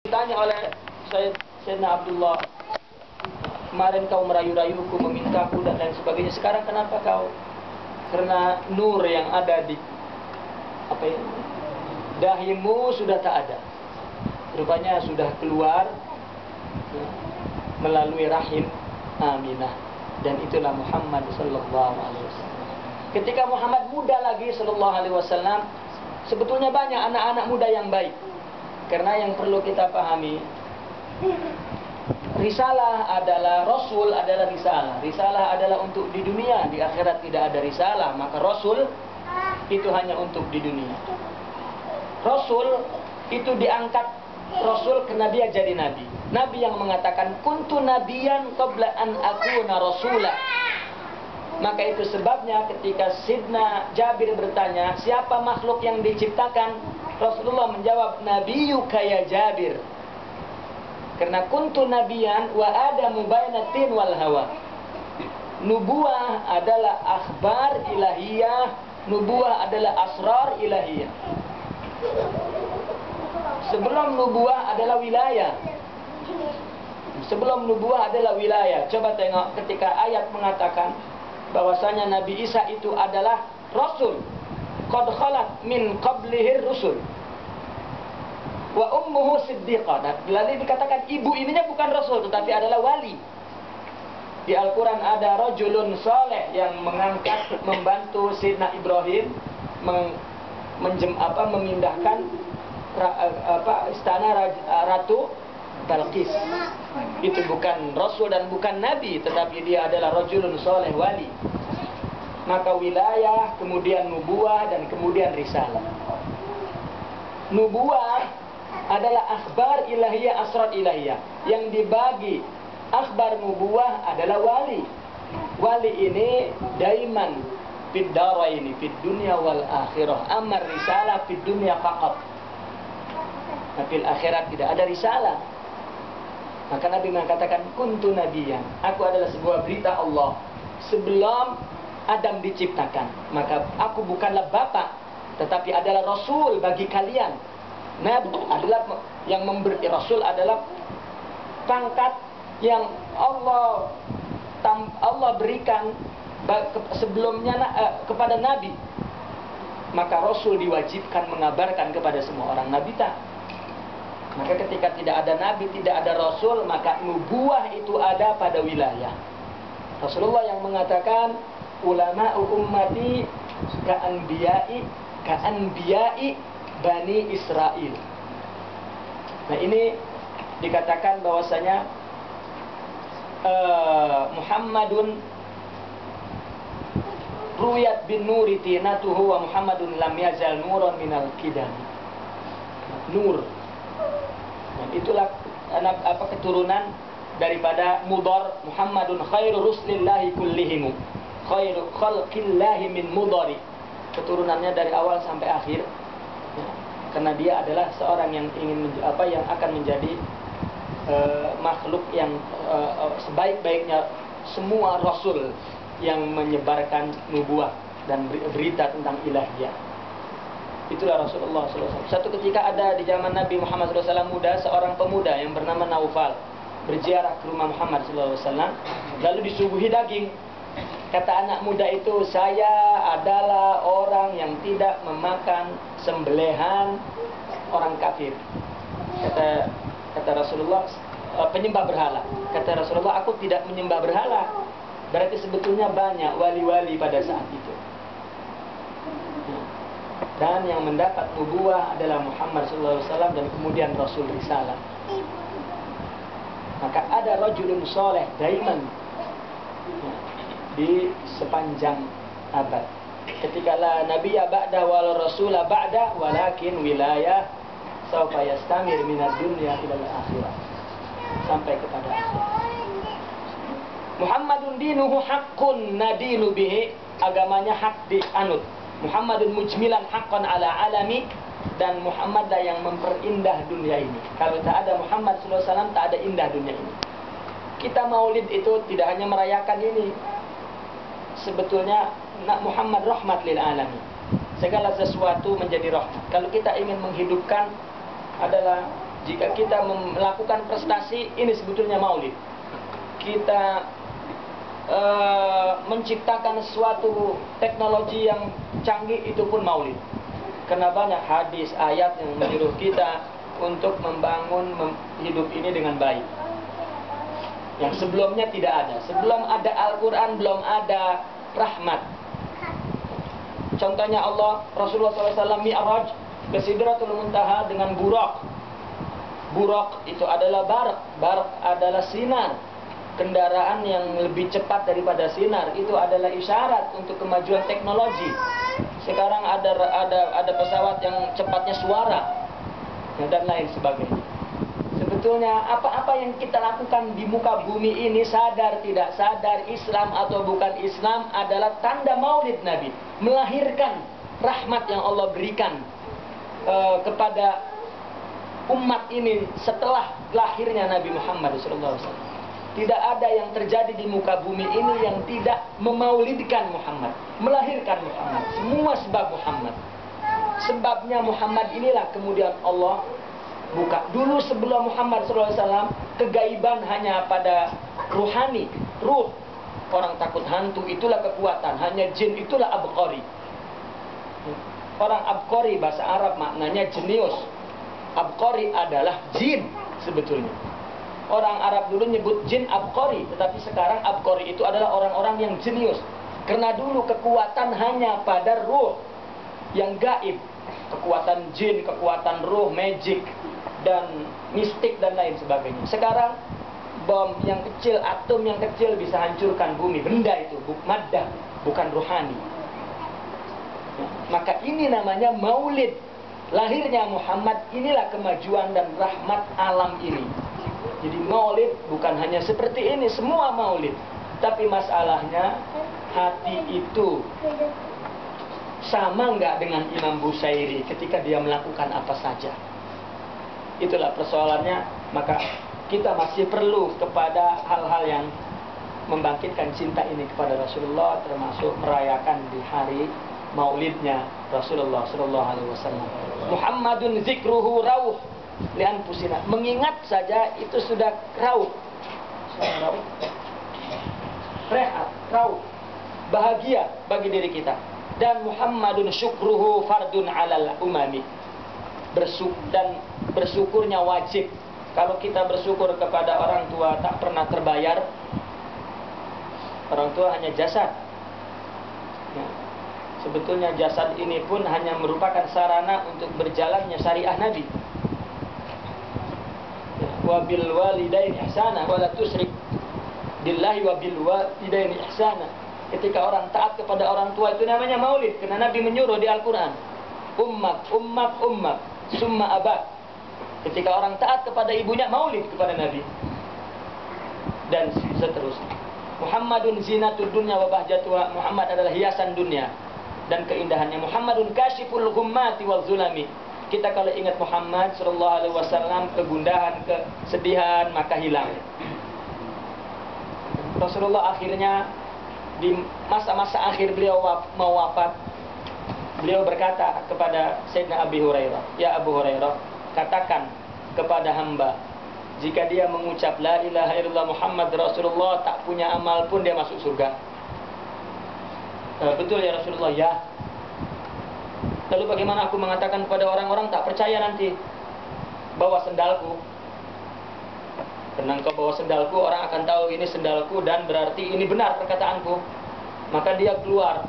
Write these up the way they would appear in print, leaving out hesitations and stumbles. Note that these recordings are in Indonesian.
Ditanya oleh Sayyidina Abdullah, kemarin kau merayu-rayuku, memintaku dan lain sebagainya. Sekarang kenapa kau? Karena nur yang ada di dahimu sudah tak ada. Rupanya sudah keluar melalui rahim Aminah, dan itulah Muhammad sallallahu alaihi wasallam. Ketika Muhammad muda lagi sallallahu alaihi wasallam, sebetulnya banyak anak-anak muda yang baik. Karena yang perlu kita pahami, risalah adalah, Rasul adalah risalah. Risalah adalah untuk di dunia, di akhirat tidak ada risalah. Maka Rasul itu hanya untuk di dunia. Rasul itu diangkat Rasul karena dia jadi Nabi. Nabi yang mengatakan, kuntu nabiyan qabla an akuna rasulah. Maka itu sebabnya ketika Sidna Jabir bertanya, siapa makhluk yang diciptakan? Rasulullah menjawab, nabiyuka ya Jabir. Karena kuntu nabiyan wa adamu bainatin wal hawa. Nubuah adalah akhbar ilahiyah, nubuah adalah asrar ilahiyah. Sebelum nubuah adalah wilayah. Sebelum nubuah adalah wilayah. Coba tengok ketika ayat mengatakan bahwasanya Nabi Isa itu adalah Rasul. Qad khalat min qablihir rusul. Wa ummuhu siddiqah. Lalu dikatakan ibu ininya bukan Rasul tetapi adalah wali. Di Al-Quran ada rajulun saleh yang mengangkat, membantu Sayyidina Ibrahim memindahkan istana Ratu Balqis. Itu bukan Rasul dan bukan Nabi, tetapi dia adalah rajulun saleh, wali. Maka wilayah, kemudian nubuah, dan kemudian risalah. Nubuah adalah akhbar ilahiyah, asrar ilahiyah. Yang dibagi akhbar nubuah adalah wali. Wali ini daiman fid daraini, fid dunya wal akhirah. Amma risalah fid dunya faqat. Fil akhirat tidak ada risalah. Maka Nabi mengatakan, kuntu nabiyan, aku adalah sebuah berita Allah sebelum Adam diciptakan. Maka aku bukanlah bapak, tetapi adalah Rasul bagi kalian. Nabi adalah yang memberi, Rasul adalah pangkat yang Allah berikan sebelumnya kepada Nabi. Maka Rasul diwajibkan mengabarkan kepada semua orang. Nabi tak. Maka ketika tidak ada Nabi, tidak ada Rasul, maka nubuah itu ada pada wilayah. Rasulullah yang mengatakan, ulama'u ummati ka'anbiya'i Bani Israel. Nah ini dikatakan bahwasanya Muhammadun ruyat bin nuri tinatuhu wa Muhammadun lam yazal nuran minal qidam. Nur. Dan itulah keturunan daripada Mudar. Muhammadun khairu ruslillahi kullihimu, khairu khalqillahi min Mudari. Keturunannya dari awal sampai akhir. Karena dia adalah seorang yang ingin yang akan menjadi makhluk yang sebaik-baiknya semua rasul yang menyebarkan nubuah dan berita tentang ilahiyah. Itulah Rasulullah SAW. Satu ketika ada di zaman Nabi Muhammad SAW muda, seorang pemuda yang bernama Naufal berziarah ke rumah Muhammad SAW, lalu disuguhi daging. Kata anak muda itu, saya adalah orang yang tidak memakan sembelihan orang kafir. Kata Rasulullah, penyembah berhala. Kata Rasulullah, aku tidak menyembah berhala. Berarti sebetulnya banyak wali-wali pada saat itu. Dan yang mendapat nubuah adalah Muhammad SAW dan kemudian Rasul Risalah. Maka ada rajulun soleh daiman di sepanjang abad. Ketika la nabiyya ba'da wal rasula ba'da walakin wilayah sawfa yastamir minad dunya ilal akhirah, sampai kepada akhir. Muhammadun dinuhu haqqun nadinu bihi, agamanya hak dianut. Muhammadun mujmilan haqqan ala alami, dan Muhammad lah yang memperindah dunia ini. Kalau tak ada Muhammad SAW, tak ada indah dunia ini. Kita maulid itu tidak hanya merayakan ini. Sebetulnya Muhammad rahmat lil alamin. Segala sesuatu menjadi rahmat. Kalau kita ingin menghidupkan adalah Jika kita melakukan prestasi, ini sebetulnya maulid. Kita menciptakan suatu teknologi yang canggih, itu pun maulid. Karena banyak hadis, ayat yang menyuruh kita untuk membangun hidup ini dengan baik. Yang sebelumnya tidak ada. Sebelum ada Al-Quran, belum ada rahmat. Contohnya Allah, Rasulullah SAW Mi'raj ke Sidratul Muntaha dengan Buraq. Buraq itu adalah barak. Barak adalah sinar. Kendaraan yang lebih cepat daripada sinar, itu adalah isyarat untuk kemajuan teknologi. Sekarang ada pesawat yang cepatnya suara dan lain sebagainya. Sebetulnya apa-apa yang kita lakukan di muka bumi ini, sadar tidak sadar, Islam atau bukan Islam, adalah tanda maulid Nabi, melahirkan rahmat yang Allah berikan kepada umat ini setelah lahirnya Nabi Muhammad SAW. Tidak ada yang terjadi di muka bumi ini yang tidak memaulidkan Muhammad, melahirkan Muhammad. Semua sebab Muhammad. Sebabnya Muhammad inilah kemudian Allah buka. Dulu sebelum Muhammad SAW, kegaiban hanya pada ruhani, ruh. Orang takut hantu, itulah kekuatan. Hanya jin, itulah abqari. Orang abqari bahasa Arab maknanya jenius. Abqari adalah jin sebetulnya. Orang Arab dulu nyebut jin abqari, tetapi sekarang abqari itu adalah orang-orang yang jenius. Karena dulu kekuatan hanya pada ruh yang gaib. Kekuatan jin, kekuatan ruh, magic, dan mistik dan lain sebagainya. Sekarang bom yang kecil, atom yang kecil bisa hancurkan bumi. Benda itu, maddah, bukan ruhani. Maka ini namanya maulid. Lahirnya Muhammad, inilah kemajuan dan rahmat alam ini. Jadi maulid bukan hanya seperti ini, semua maulid. Tapi masalahnya, hati itu sama nggak dengan Imam Busairi ketika dia melakukan apa saja. Itulah persoalannya. Maka kita masih perlu kepada hal-hal yang membangkitkan cinta ini kepada Rasulullah, termasuk merayakan di hari maulidnya Rasulullah SAW. Muhammadun zikruhu rauh lianfusina. Mengingat saja itu sudah rauh. Rehat, rauh, bahagia bagi diri kita. Dan Muhammadun syukruhu fardun alal umami. Dan bersyukurnya wajib. Kalau kita bersyukur kepada orang tua tak pernah terbayar, orang tua hanya jasad. Ya. Sebetulnya jasad ini pun hanya merupakan sarana untuk berjalannya syariah Nabi. Wa bil walidaini ihsana wa la tusyrik billahi wa bil walidaini ihsana. Ketika orang taat kepada orang tua itu namanya maulid, karena Nabi menyuruh di Al-Qur'an, ummak summa abak. Ketika orang taat kepada ibunya, maulid kepada Nabi. Dan seterusnya. Muhammadun zinatud dunya wa bahjatuha. Muhammad adalah hiasan dunia dan keindahannya. Muhammadun kashiful ghummati wal zulami. Kita kalau ingat Muhammad sallallahu alaihi wasallam, kegundahan, kesedihan maka hilang. Rasulullah akhirnya di masa-masa akhir beliau mau wafat, beliau berkata kepada Sayyidina Abi Hurairah, "Ya Abu Hurairah, katakan kepada hamba, jika dia mengucap la ilaha illallah Muhammad Rasulullah, tak punya amal pun dia masuk surga." Betul ya Rasulullah? Ya. Lalu bagaimana aku mengatakan kepada orang-orang tak percaya nanti? Bawa sendalku. Karena engkau bawa sendalku, orang akan tahu ini sendalku dan berarti ini benar perkataanku. Maka dia keluar.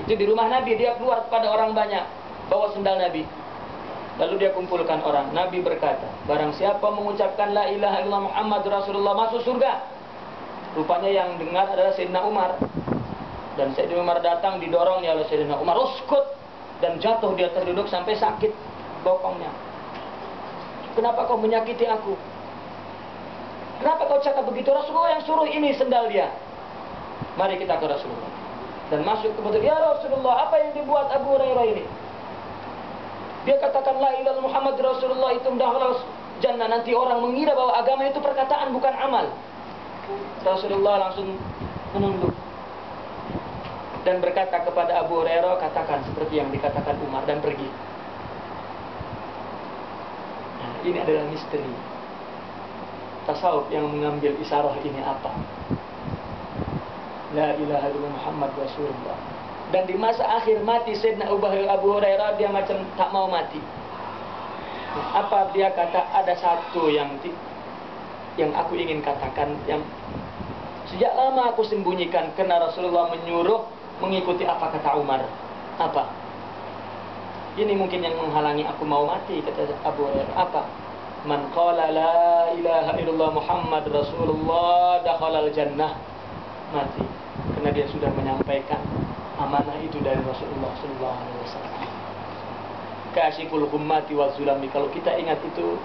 Itu di rumah Nabi, dia keluar kepada orang banyak, bawa sendal Nabi. Lalu dia kumpulkan orang. Nabi berkata, barang siapa mengucapkan la ilaha illallah Muhammad Rasulullah masuk surga. Rupanya yang dengar adalah Sayyidina Umar. Dan Sayyidina Umar datang, didorongnya oleh Sayyidina Umar, uskut, dan jatuh dia terduduk sampai sakit bokongnya. Kenapa kau menyakiti aku? Kenapa kau cakap begitu? Rasulullah yang suruh, ini sendal dia. Mari kita ke Rasulullah. Dan masuk kebetulan, ya Rasulullah, apa yang dibuat Abu Hurairah ini? Dia katakan la ilaha Muhammad Rasulullah itu mendahului jannah. Nanti orang mengira bahwa agama itu perkataan bukan amal. Rasulullah langsung menunduk dan berkata kepada Abu Hurairah, katakan seperti yang dikatakan Umar, dan pergi. Nah, Ini adalah misteri. Tasawuf yang mengambil isyarah ini apa? La ilaha illallah Muhammad Rasulullah. Dan di masa akhir mati Sayyidina Abu Hurairah, dia macam tak mau mati. Apa dia kata? Ada satu yang aku ingin katakan, yang sejak lama aku sembunyikan, karena Rasulullah menyuruh mengikuti apa kata Umar. Apa? Ini mungkin yang menghalangi aku mau mati, kata Abu Hurairah. Apa? Man qala la ilaha illallah Muhammad Rasulullah dakhalal jannah. Mati karena dia sudah menyampaikan amanah itu dari Rasulullah sallallahu alaihi wasallam. Kasyiful ghummati wal zulami. Kalau kita ingat itu,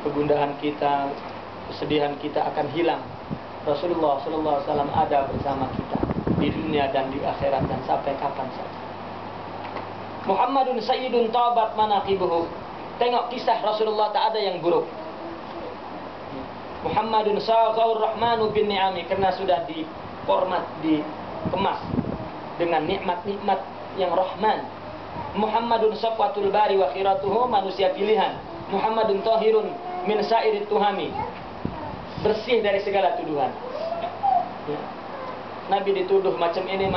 kegundahan kita, kesedihan kita akan hilang. Rasulullah sallallahu alaihi wasallam ada bersama kita di dunia dan di akhirat dan sampai kapan saja. Muhammadun sayyidun tabat manaqibuhu. Tengok kisah Rasulullah, tak ada yang buruk. Muhammadun saghur rahmanu bin ni'ami, karena sudah diformat, dikemas dengan nikmat-nikmat yang rahman. Muhammadun safwatul bari wa khiratuhu, manusia pilihan. Muhammadun tahirun min sa'irit tuhami, bersih dari segala tuduhan. Ya. Nabi dituduh macam ini,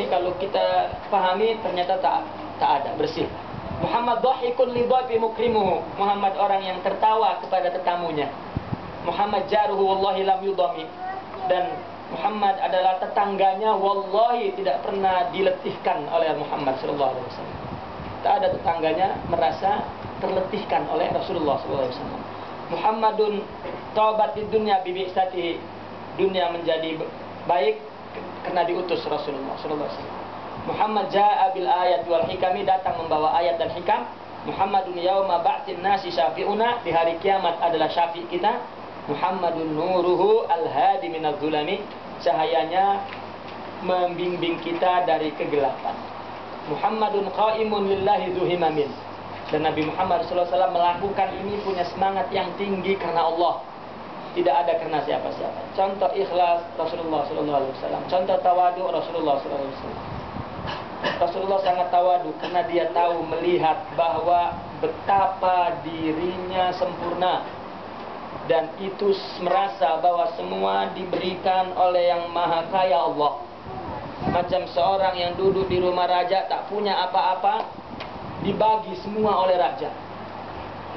kalau kita pahami ternyata tak ada, bersih. Muhammad dhahikun li dhaifi mukrimuhu, Muhammad orang yang tertawa kepada tetamunya. Muhammad jaruhu wallahi lam yudami, dan Muhammad adalah tetangganya, wallahi tidak pernah diletihkan oleh Muhammad sallallahu alaihi wasallam. Tak ada tetangganya merasa terletihkan oleh Rasulullah sallallahu alaihi wasallam. Muhammadun taubat di dunia bibi'sati, dunia menjadi baik karena diutus Rasulullah sallallahu alaihi wasallam. Muhammad jaa bil ayat wal hikami, datang membawa ayat dan hikam. Muhammadun yauma ba'tsin nasi syafi'una, di hari kiamat adalah syafi' kita. Muhammadun nuruhu al-hadi minal zulami, cahayanya membimbing kita dari kegelapan. Muhammadun qaimun lillahi dzuhimamin, dan Nabi Muhammad SAW melakukan ini punya semangat yang tinggi karena Allah, tidak ada karena siapa-siapa. Contoh ikhlas Rasulullah SAW, contoh tawadu Rasulullah SAW. Rasulullah sangat tawadu karena dia tahu, melihat bahwa betapa dirinya sempurna, dan itu merasa bahwa semua diberikan oleh yang maha kaya Allah. Macam seorang yang duduk di rumah raja tak punya apa-apa, dibagi semua oleh raja.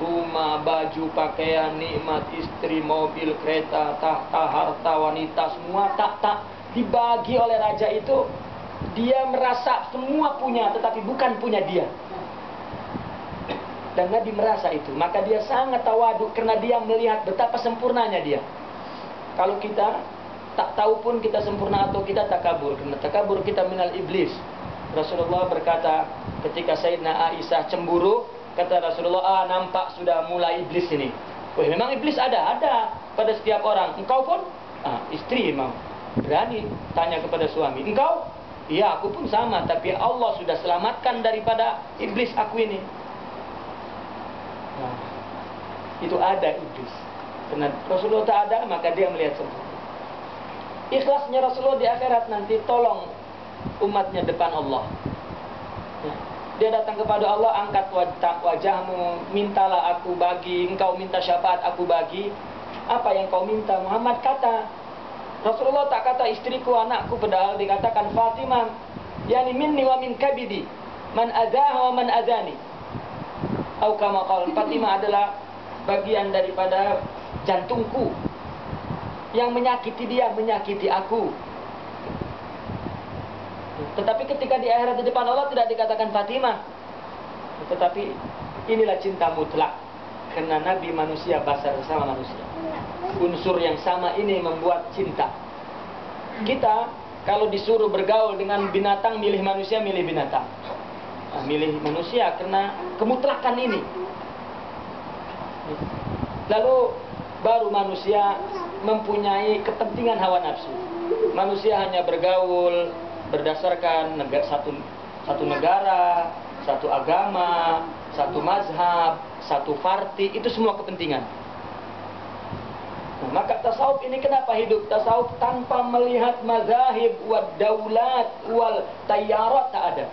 Rumah, baju, pakaian, nikmat, istri, mobil, kereta, tahta, harta, wanita, semua tak dibagi oleh raja itu. Dia merasa semua punya, tetapi bukan punya dia. Dan Nabi merasa itu, maka dia sangat tawadu karena dia melihat betapa sempurnanya dia. Kalau kita tak tahu pun kita sempurna atau kita takabur, karena takabur kita minal iblis. Rasulullah berkata ketika Sayyidina Aisyah cemburu, kata Rasulullah, nampak sudah mulai iblis ini. Wah, memang iblis ada pada setiap orang. Engkau pun? Istri memang berani tanya kepada suami, engkau? Iya, aku pun sama, tapi Allah sudah selamatkan daripada iblis aku ini. Nah, itu ada iblis. Karena Rasulullah tak ada, maka dia melihat sempurna. Ikhlasnya Rasulullah di akhirat nanti tolong umatnya depan Allah. Ya. Dia datang kepada Allah, angkat wajahmu, mintalah aku bagi, engkau minta syafaat aku bagi. Apa yang kau minta? Muhammad kata, Rasulullah tak kata istriku, anakku, padahal dikatakan Fatimah, yani minni wa min kabidi, man adzaha wa man adzani. Atau kama qala, Fatimah adalah bagian daripada jantungku, yang menyakiti dia, menyakiti aku. Tetapi ketika di akhirat di depan Allah tidak dikatakan Fatimah, tetapi inilah cinta mutlak, karena Nabi manusia, basar sama manusia. Unsur yang sama ini membuat cinta. Kita kalau disuruh bergaul dengan binatang, milih manusia, milih binatang. Milih manusia karena kemutlakan ini. Lalu baru manusia mempunyai kepentingan hawa nafsu. Manusia hanya bergaul berdasarkan satu negara, satu agama, satu mazhab, satu parti, itu semua kepentingan. Nah, maka tasawuf ini kenapa hidup? Tasawuf tanpa melihat mazahib, wad daulat, wal tayyarat, tak ada.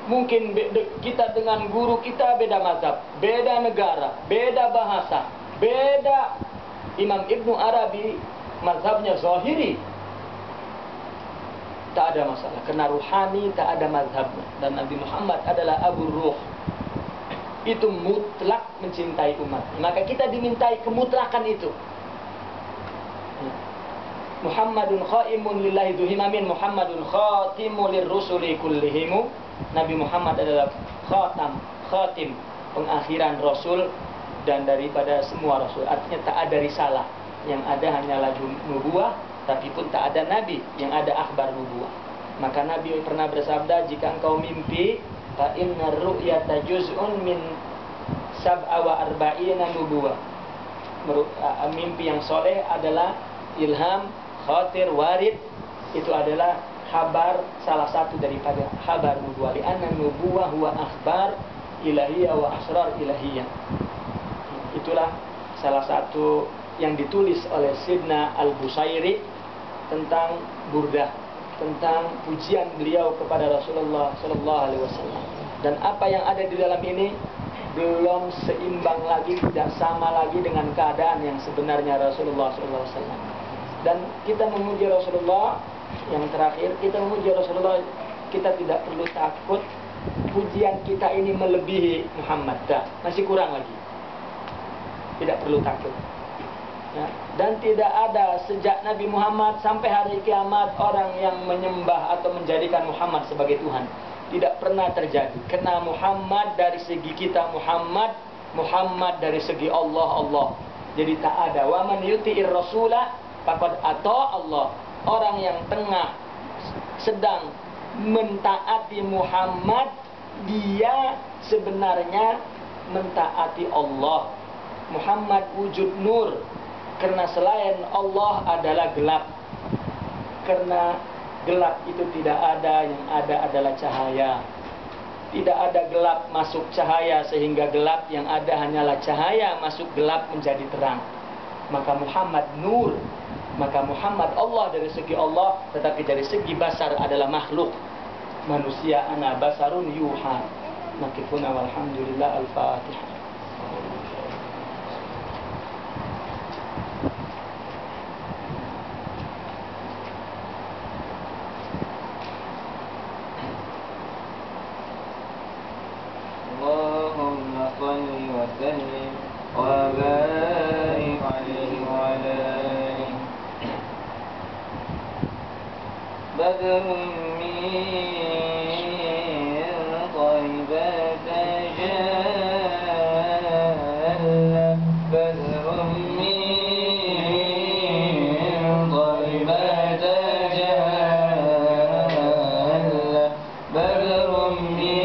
Mungkin kita dengan guru kita beda mazhab, beda negara, beda bahasa, beda. Imam Ibnu Arabi mazhabnya Zahiri, tak ada masalah, karena ruhani tak ada mazhabnya. Dan Nabi Muhammad adalah Abu Ruh, itu mutlak mencintai umat. Maka kita dimintai kemutlakan itu. Muhammadun khaimun lillahi duhimamin, Muhammadun khatimu lirrusuli kullihimu. Nabi Muhammad adalah khatim, pengakhiran Rasul dan daripada semua Rasul. Artinya tak ada risalah, yang ada hanyalah nubuah, tapi pun tak ada Nabi, yang ada akhbar nubuah. Maka Nabi pernah bersabda, jika engkau mimpi, fa inna ru'yata juz'un min sab'a wa arba'ina nubuwah. Mimpi yang soleh adalah ilham, khatir, warid. Itu adalah kabar, salah satu daripada kabar nubuwah. Li'anna nubuwah huwa akhbar ilahiyah wa asrar ilahiyah. Itulah salah satu yang ditulis oleh Sidna Al-Busairi tentang burdah, tentang pujian beliau kepada Rasulullah Sallallahu Alaihi Wasallam. Dan apa yang ada di dalam ini belum seimbang lagi, tidak sama lagi dengan keadaan yang sebenarnya Rasulullah Sallallahu Alaihi Wasallam. Dan kita memuji Rasulullah, yang terakhir kita memuji Rasulullah, kita tidak perlu takut pujian kita ini melebihi Muhammad. Masih kurang lagi, tidak perlu takut. Ya. Dan tidak ada sejak Nabi Muhammad sampai hari kiamat orang yang menyembah atau menjadikan Muhammad sebagai Tuhan. Tidak pernah terjadi. Karena Muhammad dari segi kita Muhammad, Muhammad dari segi Allah Allah. Jadi tak ada. Wa man yuti'ir rasulah faqad ata Allah. Orang yang tengah sedang mentaati Muhammad, dia sebenarnya mentaati Allah. Muhammad wujud nur, karena selain Allah adalah gelap. Karena gelap itu tidak ada, yang ada adalah cahaya. Tidak ada gelap masuk cahaya sehingga gelap, yang ada hanyalah cahaya masuk gelap menjadi terang. Maka Muhammad nur, maka Muhammad Allah dari segi Allah, tetapi dari segi basar adalah makhluk manusia. Ana basarun yuha. Nakifuna walhamdulillah. Al-Fatihah. Allahumma salli wa sallim wa barik alaihi wa ala alihi. Badrun min taibata jalla, badrun min taibata jalla, badrun min